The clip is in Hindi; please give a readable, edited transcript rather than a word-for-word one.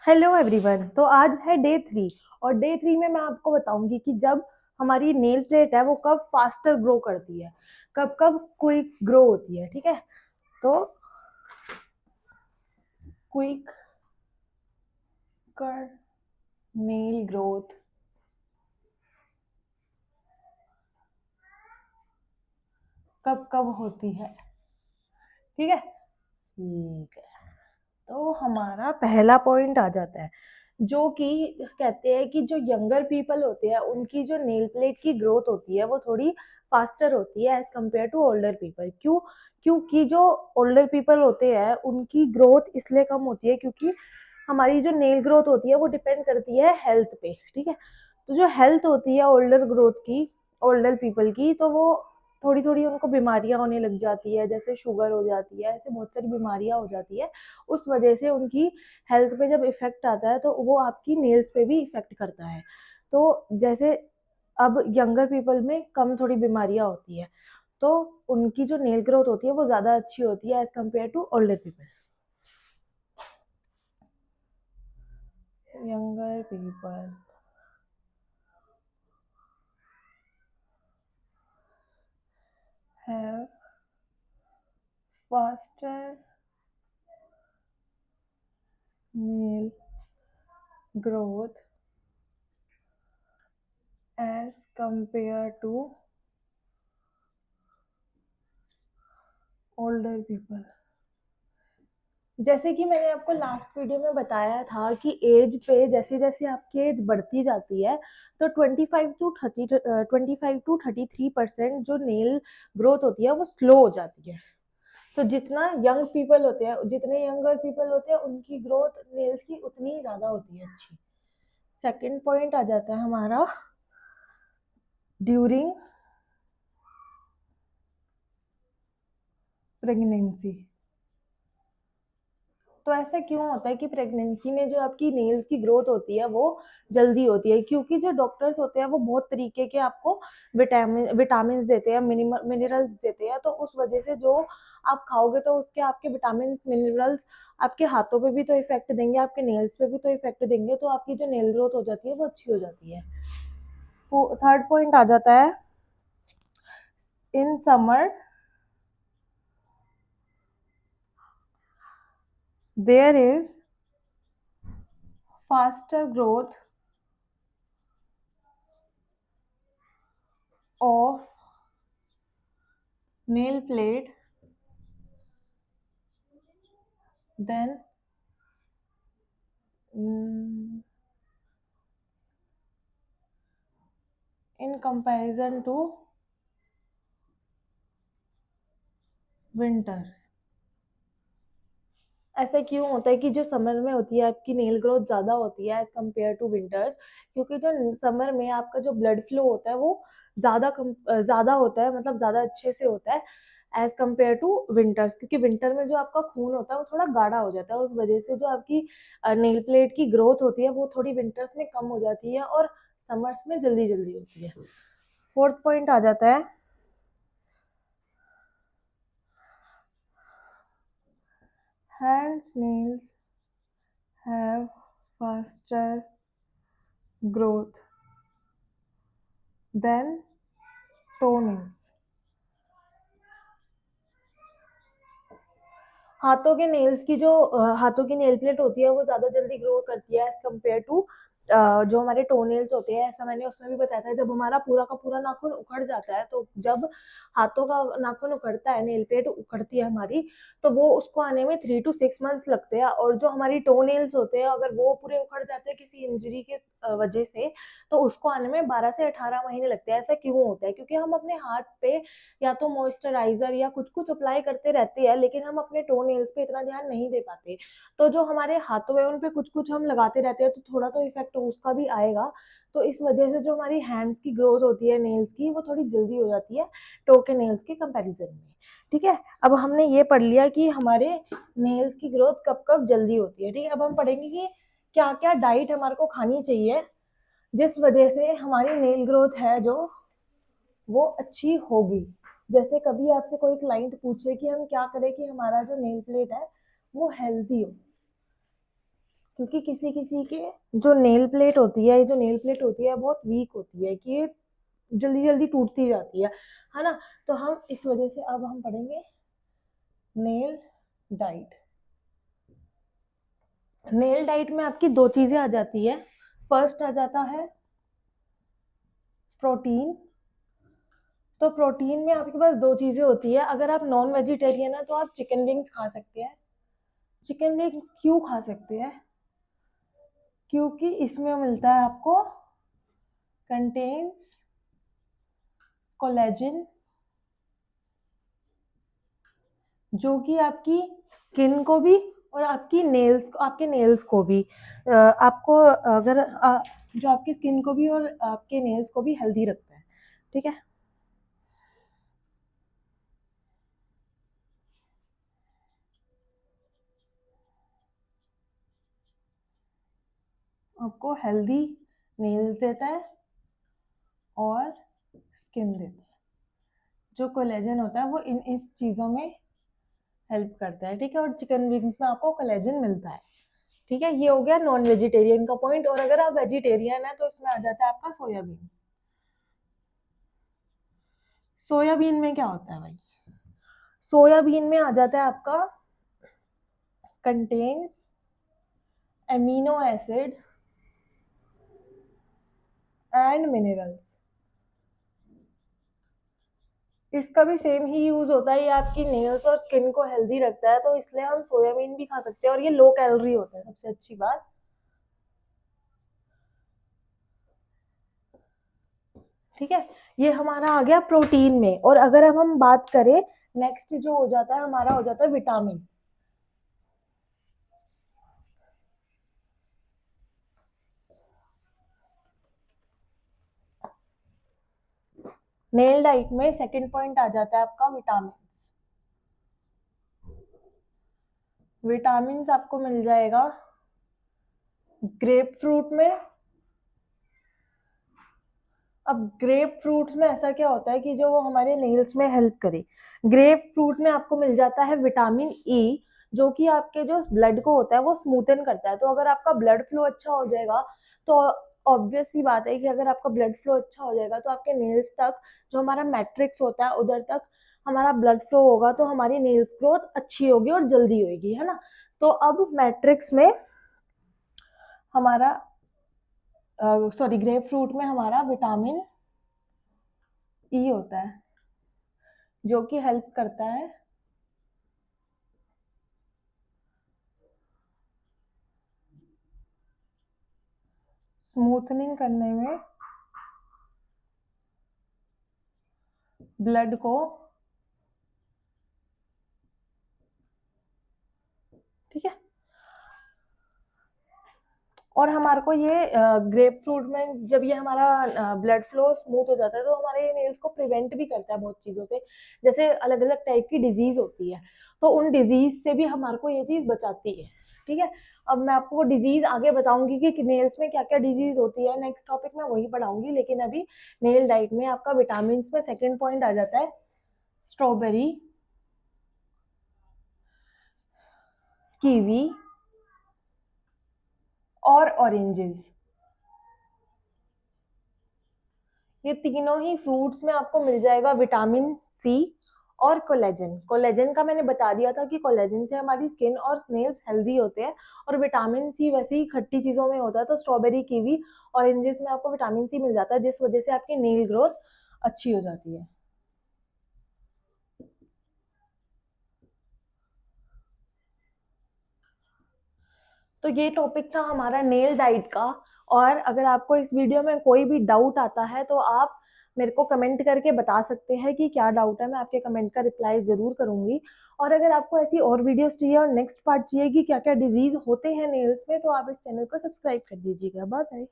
Hello everyone. तो आज है डे 3 और डे 3 में मैं आपको बताऊंगी कि जब हमारी नेल प्लेट है वो कब फास्टर ग्रो करती है, कब कब क्विक ग्रो होती है। ठीक है, तो क्विक कर नेल ग्रोथ कब कब होती है। ठीक है, ठीक है। तो हमारा पहला पॉइंट आ जाता है जो कि कहते हैं कि जो यंगर पीपल होते हैं उनकी जो नेल प्लेट की ग्रोथ होती है वो थोड़ी फास्टर होती है as compare to older people. क्यों? क्योंकि जो ओल्डर पीपल होते हैं उनकी ग्रोथ इसलिए कम होती है क्योंकि हमारी जो नेल ग्रोथ होती है वो डिपेंड करती है हेल्थ पे। ठीक है, तो जो हेल्थ होती है ओल्डर ग्रोथ की, ओल्डर पीपल की, तो वो थोड़ी थोड़ी उनको बीमारियां होने लग जाती है, जैसे शुगर हो जाती है, ऐसे बहुत सारी बीमारियां हो जाती है। उस वजह से उनकी हेल्थ पे जब इफेक्ट आता है तो वो आपकी नेल्स पे भी इफेक्ट करता है। तो जैसे अब यंगर पीपल में कम थोड़ी बीमारियां होती है तो उनकी जो नेल ग्रोथ होती है वो ज़्यादा अच्छी होती है as compare to older people. Younger people have faster nail growth as compare to older people. जैसे कि मैंने आपको लास्ट वीडियो में बताया था कि एज पे जैसे जैसे आपकी एज बढ़ती जाती है तो 25 टू 33% जो नेल ग्रोथ होती है वो स्लो हो जाती है। तो जितना यंग पीपल होते हैं, जितने यंगर पीपल होते हैं, उनकी ग्रोथ नेल्स की उतनी ही ज्यादा होती है अच्छी। सेकंड पॉइंट आ जाता है हमारा ड्यूरिंग प्रेगनेंसी। तो ऐसा क्यों होता है कि प्रेगनेंसी में जो आपकी नेल्स की ग्रोथ होती है वो जल्दी होती है? क्योंकि जो डॉक्टर्स होते हैं वो बहुत तरीके के आपको विटामिन देते हैं, मिनरल्स देते हैं। तो उस वजह से जो आप खाओगे तो उसके आपके विटामिन मिनरल्स आपके हाथों पे भी तो इफेक्ट देंगे, आपके नेल्स पे भी तो इफेक्ट देंगे, तो आपकी जो नेल ग्रोथ हो जाती है वो अच्छी हो जाती है। थर्ड पॉइंट आ जाता है in summer there is faster growth of nail plate then in comparison to winters। ऐसा क्यों होता है कि जो समर में होती है आपकी नेल ग्रोथ ज्यादा होती है एज कम्पेयर टू विंटर्स? क्योंकि जो समर में आपका जो ब्लड फ्लो होता है वो ज्यादा होता है, मतलब ज्यादा अच्छे से होता है एज कम्पेयर टू विंटर्स। क्योंकि विंटर में जो आपका खून होता है वो थोड़ा गाढ़ा हो जाता है, उस वजह से जो आपकी नेल प्लेट की ग्रोथ होती है वो थोड़ी विंटर्स में कम हो जाती है और समर्स में जल्दी जल्दी होती है। फोर्थ पॉइंट आ जाता है hand snails have faster growth than toenails। हाथों के नेल्स की जो हाथों की नेल प्लेट होती है वो ज्यादा जल्दी ग्रो करती है एज कम्पेयर टू जो हमारे टो नेल्स होते हैं। ऐसा मैंने उसमें भी बताया था, जब हमारा पूरा का पूरा नाखून उखड़ जाता है, तो जब हाथों का नाखून उखड़ता है, नेल प्लेट उखड़ती है हमारी, तो वो उसको आने में 3 to 6 months लगते हैं। और जो हमारी टो नेल्स होते हैं अगर वो पूरे उखड़ जाते हैं किसी इंजरी के वजह से, तो उसको आने में 12 से 18 महीने लगते हैं। ऐसा क्यों होता है? क्योंकि हम अपने हाथ पे या तो मॉइस्चराइजर या कुछ कुछ अप्लाई करते रहते हैं लेकिन हम अपने टो नेल्स पे इतना ध्यान नहीं दे पाते। तो जो हमारे हाथों है उन पे कुछ कुछ हम लगाते रहते हैं तो थोड़ा तो इफेक्ट उसका भी आएगा। तो इस वजह से जो हमारी हैंड्स की ग्रोथ होती है नेल्स की वो थोड़ी जल्दी हो जाती है टो के नेल्स के कंपैरिजन में। ठीक है, अब हमने ये पढ़ लिया कि हमारे नेल्स की ग्रोथ कब कब जल्दी होती है। ठीक है, अब हम पढ़ेंगे कि क्या क्या डाइट हमारे को खानी चाहिए जिस वजह से हमारी नेल ग्रोथ है जो वो अच्छी होगी। जैसे कभी आपसे कोई क्लाइंट पूछे कि हम क्या करें कि हमारा जो नेल प्लेट है वो हेल्दी हो। क्योंकि किसी किसी के जो नेल प्लेट होती है, ये जो नेल प्लेट होती है बहुत वीक होती है कि ये जल्दी जल्दी टूटती जाती है ना। तो हम इस वजह से अब हम पढ़ेंगे नेल डाइट। नेल डाइट में आपकी दो चीजें आ जाती है। फर्स्ट आ जाता है प्रोटीन। तो प्रोटीन में आपके पास दो चीजें होती है। अगर आप नॉन वेजिटेरियन है तो आप चिकन विंग्स खा सकते हैं। चिकन विंग्स क्यों खा सकते हैं? क्योंकि इसमें मिलता है आपको कंटेन्स कोलेजन, जो कि आपकी स्किन को भी और आपके नेल्स को भी आपको अगर जो आपकी स्किन को भी और आपके नेल्स को भी हेल्दी रखता है। ठीक है। आपको हेल्दी नेल्स देता है और स्किन देता है। जो कोलेजन होता है वो इस चीज़ों में हेल्प करता है। ठीक है। और चिकन विंग्स में आपको कोलेजन मिलता है। ठीक है। ये हो गया नॉन वेजिटेरियन का पॉइंट। और अगर आप वेजिटेरियन है तो इसमें आ जाता है आपका सोयाबीन। सोयाबीन में क्या होता है भाई? सोयाबीन में आ जाता है आपका contains amino acid and minerals. इसका भी सेम ही यूज होता है। ये आपकी नेल्स और स्किन को हेल्दी रखता है, तो इसलिए हम सोयाबीन भी खा सकते हैं। और ये लो कैलोरी होता है, सबसे अच्छी बात। ठीक है। ये हमारा आ गया प्रोटीन में। और अगर अब हम बात करें, नेक्स्ट जो हो जाता है हमारा, हो जाता है विटामिन। नेल डाइट में सेकंड पॉइंट आ जाता है आपका विटामिन। विटामिन आपको मिल जाएगा ग्रेप फ्रूट में। अब ग्रेप फ्रूट में ऐसा क्या होता है कि जो वो हमारे नेल्स में हेल्प करे। ग्रेप फ्रूट में आपको मिल जाता है विटामिन ई, जो कि आपके जो ब्लड को होता है वो स्मूथन करता है। तो अगर आपका ब्लड फ्लो अच्छा हो जाएगा तो ऑब्वियस सी बात है कि अगर आपका ब्लड फ्लो अच्छा हो जाएगा तो आपके नेल्स तक, जो हमारा मैट्रिक्स होता है उधर तक हमारा ब्लड फ्लो होगा, तो हमारी नेल्स ग्रोथ अच्छी होगी और जल्दी होगी, है ना। तो अब मैट्रिक्स में हमारा सॉरी ग्रेप फ्रूट में हमारा विटामिन ई होता है, जो कि हेल्प करता है स्मूथनिंग करने में ब्लड को। ठीक है। और हमारे को ये ग्रेप फ्रूट में जब ये हमारा ब्लड फ्लो स्मूथ हो जाता है तो हमारे नेल्स को प्रिवेंट भी करता है बहुत चीज़ों से। जैसे अलग अलग टाइप की डिजीज होती है, तो उन डिजीज से भी हमारे को ये चीज़ बचाती है। ठीक है। अब मैं आपको वो डिजीज आगे बताऊंगी कि नेल्स में क्या क्या डिजीज होती है। नेक्स्ट टॉपिक में वही पढ़ाऊंगी। लेकिन अभी नेल डाइट में आपका विटामिन में सेकेंड पॉइंट आ जाता है स्ट्रॉबेरी, कीवी और ऑरेंजेस। ये तीनों ही फ्रूट्स में आपको मिल जाएगा विटामिन सी और कोलेजन। कोलेजन का मैंने बता दिया था कि कोलेजन से हमारी स्किन और नेल्स हेल्दी होते हैं। और विटामिन सी वैसे ही खट्टी चीजों में होता है, तो स्ट्रॉबेरी, कीवी, ऑरेंजेस में आपको विटामिन सी मिल जाता है, जिस वजह से आपकी नेल ग्रोथ अच्छी हो जाती है। तो ये टॉपिक था हमारा नेल डाइट का। और अगर आपको इस वीडियो में कोई भी डाउट आता है तो आप मेरे को कमेंट करके बता सकते हैं कि क्या डाउट है। मैं आपके कमेंट का रिप्लाई जरूर करूंगी। और अगर आपको ऐसी और वीडियोस चाहिए और नेक्स्ट पार्ट चाहिए कि क्या क्या डिजीज होते हैं नेल्स में, तो आप इस चैनल को सब्सक्राइब कर दीजिएगा। Bye bye.